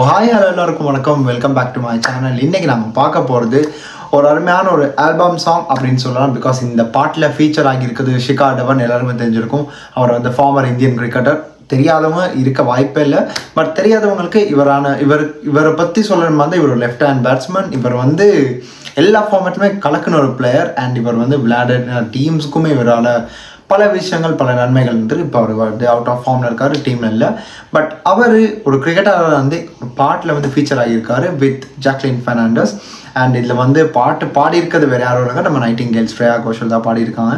Hi hello எல்லாருக்கும் வணக்கம், welcome back to my channel. இன்றைக்கி நம்ம பார்க்க போகிறது ஒரு அருமையான ஒரு ஆல்பம் சாங் அப்படின்னு சொல்லலாம். பிகாஸ் இந்த பாட்டில் ஃபீச்சர் ஆகியிருக்குது ஷிகார் தவன். எல்லாருமே தெரிஞ்சிருக்கும். அவர் வந்து ஃபார்மர் இந்தியன் கிரிக்கெட்டர். தெரியாதவங்க இருக்க வாய்ப்பே இல்லை. பட் தெரியாதவங்களுக்கு இவரை பற்றி சொல்லணும் வந்து இவர் லெஃப்ட் ஹேண்ட் பேட்ஸ்மேன். இவர் வந்து எல்லா ஃபார்மேட்டுமே கலக்குன ஒரு பிளேயர். அண்ட் இவர் வந்து விளையாட டீம்ஸுக்குமே இவரால் பல விஷயங்கள், பல நன்மைகள் இருந்தது. இப்போ அவர் வந்து அவுட் ஆஃப் ஃபார்மில் இருக்கார், டீமில் இல்லை. பட் அவர் ஒரு கிரிக்கெட்டராக வந்து ஒரு பாட்டில் வந்து ஃபீச்சர் ஆகியிருக்காரு வித் ஜாக்லின் ஃபெர்னாண்டஸ். அண்ட் இதில் வந்து பாட்டு பாடியிருக்கிறது வேறு யாரும் இல்லைங்க, நம்ம நைட்டிங்கேல் ஸ்ரேயா கோஷல் தான் பாடியிருக்காங்க.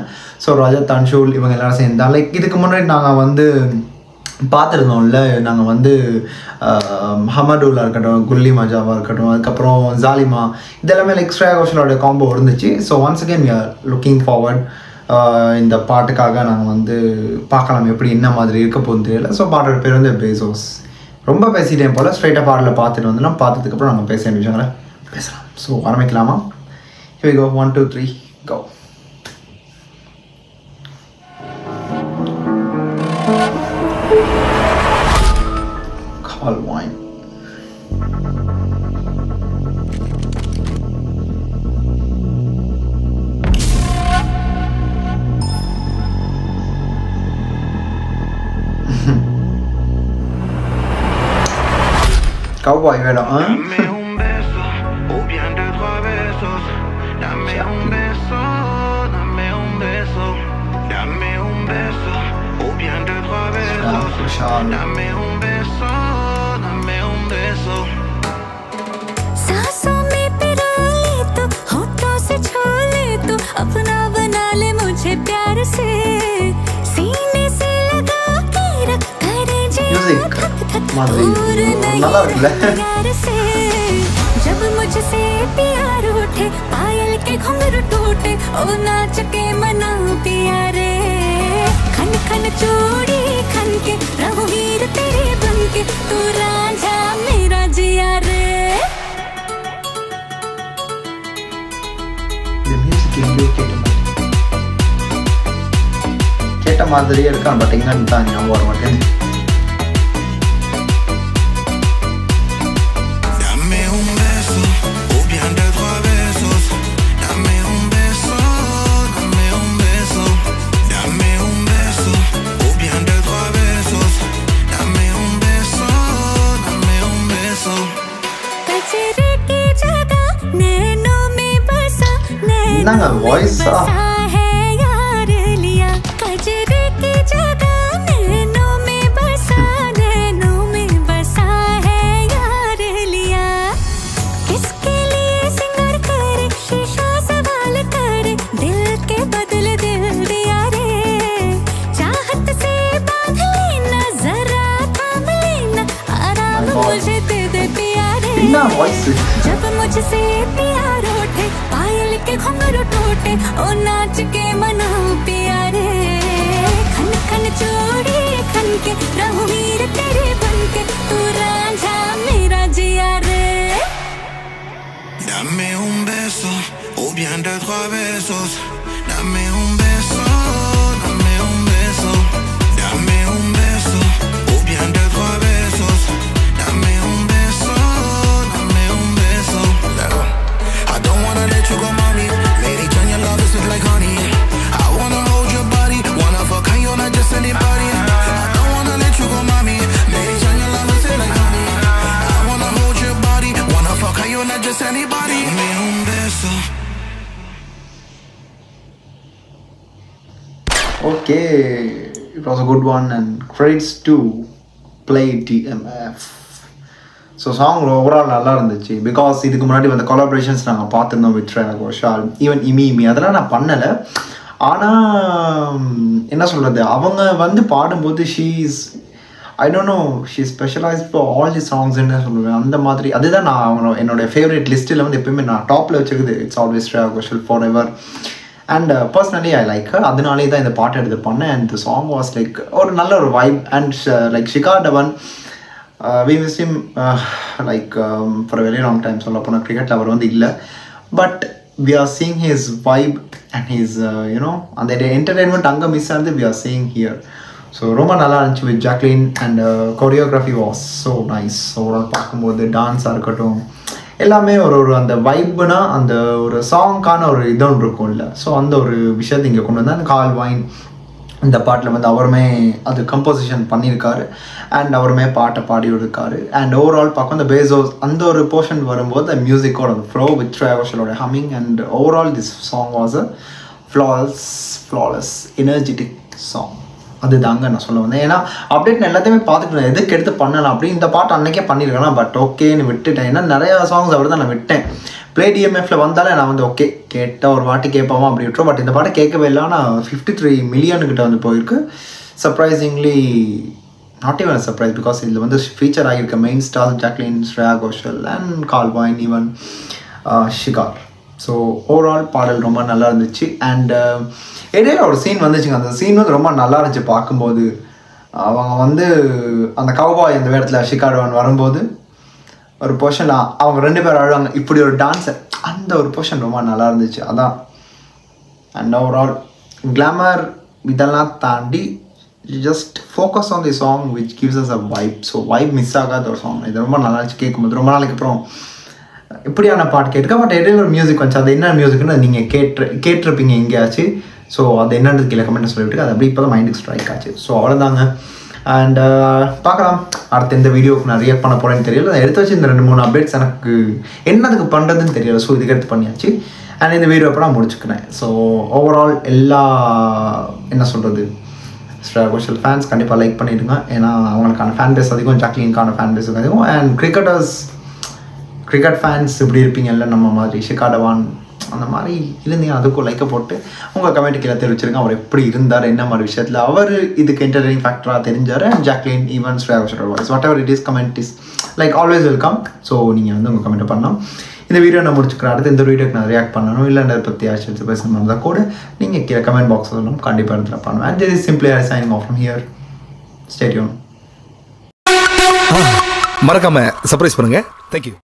ஸோ ரஜத் அன்ஷுல் இவங்க எல்லாரும் சேர்ந்தா லைக் இதுக்கு முன்னாடி நாங்கள் வந்து பார்த்துருந்தோம்ல, நாங்கள் வந்து ஹமதுல்லா இருக்கட்டும், குல்லி மஜாவாக இருக்கட்டும், அதுக்கப்புறம் ஜாலிமா, இதெல்லாமே லைக் ஸ்ரேயா கோஷலோட காம்போ இருந்துச்சு. So once again we are looking forward. இந்த பாட்டுக்காக நாங்கள் வந்து பார்க்கலாம் எப்படி என்ன மாதிரி இருக்க போகுது தெரியல. ஸோ பாட்டோட பேர் வந்து பேசோஸ். ரொம்ப பேசிட்டேன் போல், ஸ்ட்ரைட்டாக பாட்டில் பார்த்துட்டு வந்துடலாம். பார்த்ததுக்கப்புறம் நாங்கள் பேச வேண்டிய விஷயங்களை பேசலாம். ஸோ ஆரம்பிக்கலாமா? Here we go, 1 2 3 go. Call wine. Cowboy வேணும். सांसों में पिरो ले तो होठों से छू ले तो अपना बना ले मुझे प्यार से सीने से लगा के रख करे जिया थक थक और नहीं प्यार से जब मुझसे प्यार उठे पायल के घुंघरू टूटे ओ नाच के मना पिया रे खन खन चूड़ी खन के रघुवीर तेरे बन के तू रांझा मेरा जिया रे. கேட்ட மாதிரியே இருக்கான், பட் எங்கன்னு தான் ஞாபகம் வர மாட்டேங்குது. என்னங்க வாய்ஸா? जब मुझसे प्यार उठे पायल के घुंघरू टूटे ओ नाच के मनाओ प्यारे खन खन चूड़ी खन के रघुवीर तेरे बन के तू रांझा मेरा जिया रे. Dame un beso o bien de trois besos. Dame un beso, dame un beso. Dame un beso o bien de trois besos. Dame un beso. I don't wanna let you go, mommy. Lady, turn your love is like honey. I wanna hold your body. Wanna fuck you, not just anybody. I don't wanna let you go, mommy. Lady, turn your love is like honey. I wanna hold your body. Wanna fuck you, not just anybody. Dame un beso. Okay, it was a good one and credits to Play DMF. So song overall நல்லா இருந்துச்சு. Because இதுக்கு முன்னாடி வந்து collaborations நாங்கள் பார்த்துருந்தோம் with Shreya Ghoshal, even இமி அதெல்லாம் நான் பண்ணலை. ஆனால் என்ன சொல்கிறது, அவங்க வந்து பாடும்போது I don't know she specialised for all the songs என்ன சொல்லுவேன். அந்த மாதிரி அதுதான் நான் அவங்க என்னோடய ஃபேவரட் லிஸ்ட்டில் வந்து எப்போயுமே நான் டாப்பில் வச்சுருக்குது. It's always Shreya Ghoshal forever. And personally I like her. அதனாலே தான் இந்த பாட்டை எடுத்து பண்ணேன். And the song was like ஒரு நல்ல ஒரு vibe. And like Shikhar Dhawan, we missed him like for a very long time. சொல்ல போனால் கிரிக்கெட்டில் அவர் வந்து இல்லை. But we are seeing his vibe and his அந்த entertainment அங்கே மிஸ் ஆனது we are seeing here. So ரொம்ப நல்லா இருந்துச்சு with Jacqueline and choreography was so nice. Overall பார்க்கும்போது டான்ஸாக இருக்கட்டும் எல்லாமே ஒரு அந்த வைப்புனா அந்த ஒரு சாங்க்கான ஒரு இதொன்று இருக்கும் இல்லை. ஸோ அந்த ஒரு விஷயத்தை இங்கே கொண்டு வந்தால் கால் வைன் இந்த பாட்டில் வந்து அவருமே அது கம்போசிஷன் பண்ணியிருக்காரு அண்ட் அவருமே பாட்டை பாடி இருக்காரு. அண்ட் ஓவரால் பார்க்கும் அந்த பேஸோஸ் அந்த ஒரு போர்ஷன் வரும்போது மியூசிக்கோட ஃப்ளோ வித் ஸ்ரேயா கோஷலோட humming and overall this song was a flawless energetic song. அதுதாங்க நான் சொல்ல வந்தேன். ஏன்னா அப்டேட் நான் எல்லாத்தையுமே பார்த்துட்டு எதுக்கு எடுத்து பண்ணலாம் அப்படி இந்த பாட்டு அன்றைக்கே பண்ணியிருக்கலாம். பட் ஓகேன்னு விட்டுட்டேன். ஏன்னா நிறையா சாங்ஸ் அப்படி தான் நான் விட்டேன். ப்ளே டிஎம்எஃப்ல வந்தாலே நான் வந்து ஓகே கேட்டால் ஒரு வாட்டி கேட்பாமா அப்படி விட்டுரும். பட் இந்த பாட்டை கேட்கவே இல்லை. ஆனால் 53 மில்லியனுக்கிட்ட வந்து போயிருக்கு. Surprisingly not even surprise because இதில் வந்து ஃபீச்சர் ஆகியிருக்க main star Jacqueline, Shreya Ghoshal and கால் வைன் ஈவன் ஷிகார். ஸோ ஓவரால் பாடல் ரொம்ப நல்லா இருந்துச்சு. அண்ட் இடையில ஒரு சீன் வந்துச்சுங்க. அந்த சீன் வந்து ரொம்ப நல்லா இருந்துச்சு பார்க்கும்போது. அவங்க வந்து அந்த கவுபாய் அந்த வேடத்தில் ஷிகார் வரும்போது ஒரு போர்ஷன் அவங்க 2 பேர் ஆடுவாங்க இப்படி ஒரு டான்ஸர். அந்த ஒரு போர்ஷன் ரொம்ப நல்லா இருந்துச்சு. அதான் அண்ட் ஓவரால் கிளாமர் இதெல்லாம் தாண்டி just focus on the song which gives us a vibe. So vibe miss ஆகாத ஒரு சாங். இது ரொம்ப நல்லா இருந்துச்சு கேட்கும்போது. ரொம்ப நாளைக்கு அப்புறம் இப்படியான பாட்டு கேட்டிருக்கேன். பட் இடையில ஒரு மியூசிக் வந்துச்சு. அது என்ன மியூசிக்னு நீங்கள் கேட்டிருப்பீங்க எங்கேயாச்சு. ஸோ அது என்னன்றது கீழே கமெண்ட்டை சொல்லிவிட்டு அது அப்படி இப்போ தான் மைண்டுக்கு ஸ்ட்ரைக் ஆச்சு. ஸோ அவ்வளோதாங்க. அண்ட் பார்க்கலாம் அடுத்த எந்த வீடியோவுக்கு நான் ரியாக்ட் பண்ண போகிறேன்னு தெரியல. நான் எடுத்து வச்சு இந்த 2-3 அப்டேட்ஸ் எனக்கு என்னதுக்கு பண்ணுறதுன்னு தெரியல. ஸோ இதுக்கு எடுத்து பண்ணியாச்சு. அண்ட் இந்த வீடியோ அப்போ நான் முடிச்சுக்கிறேன். ஸோ ஓவரால் எல்லா என்ன சொல்கிறது ஸ்ரேயா கோஷல் ஃபேன்ஸ் கண்டிப்பாக லைக் பண்ணிவிடுங்க. ஏன்னா அவங்களுக்கான ஃபேன் பேஸ் அதிகம், ஜாக்லினுக்கான ஃபேன் பேஸ் அதிகம். அண்ட் கிரிக்கெட் ஃபேன்ஸ் இப்படி இருப்பீங்கல்ல நம்ம மாதிரி ஷிகா டவான் அந்த மாதிரி இருந்தீங்க அதுக்கும் லைக்கை போட்டு உங்கள் கமெண்ட் கீழே தெரிவிச்சிருங்க. அவர் எப்படி இருந்தார், என்ன மாதிரி விஷயத்தில் அவர் இதுக்கு என்டர்டெய்னிங் ஃபேக்டராக தெரிஞ்சார். And Jacqueline even Shreya Ghoshal voice whatever it is comment is like always welcome. So நீங்கள் வந்து உங்கள் கமெண்ட்டை பண்ணலாம். இந்த வீடியோ நான் முடிச்சுக்கிறேன். அடுத்து இந்த வீடியோக்கு நான் ரியாக்ட் பண்ணணும் இல்லை அதை பற்றி ஆச்சு பேசணும் இருந்தால் கூட நீங்கள் கீழே கமெண்ட் பாக்ஸ் சொல்லணும். கண்டிப்பாக இடத்துல பண்ணுவேன். And this is simply signing off from here. Stay tune. மறக்காம சர்ப்ரைஸ் பண்ணுங்க. தேங்க்யூ.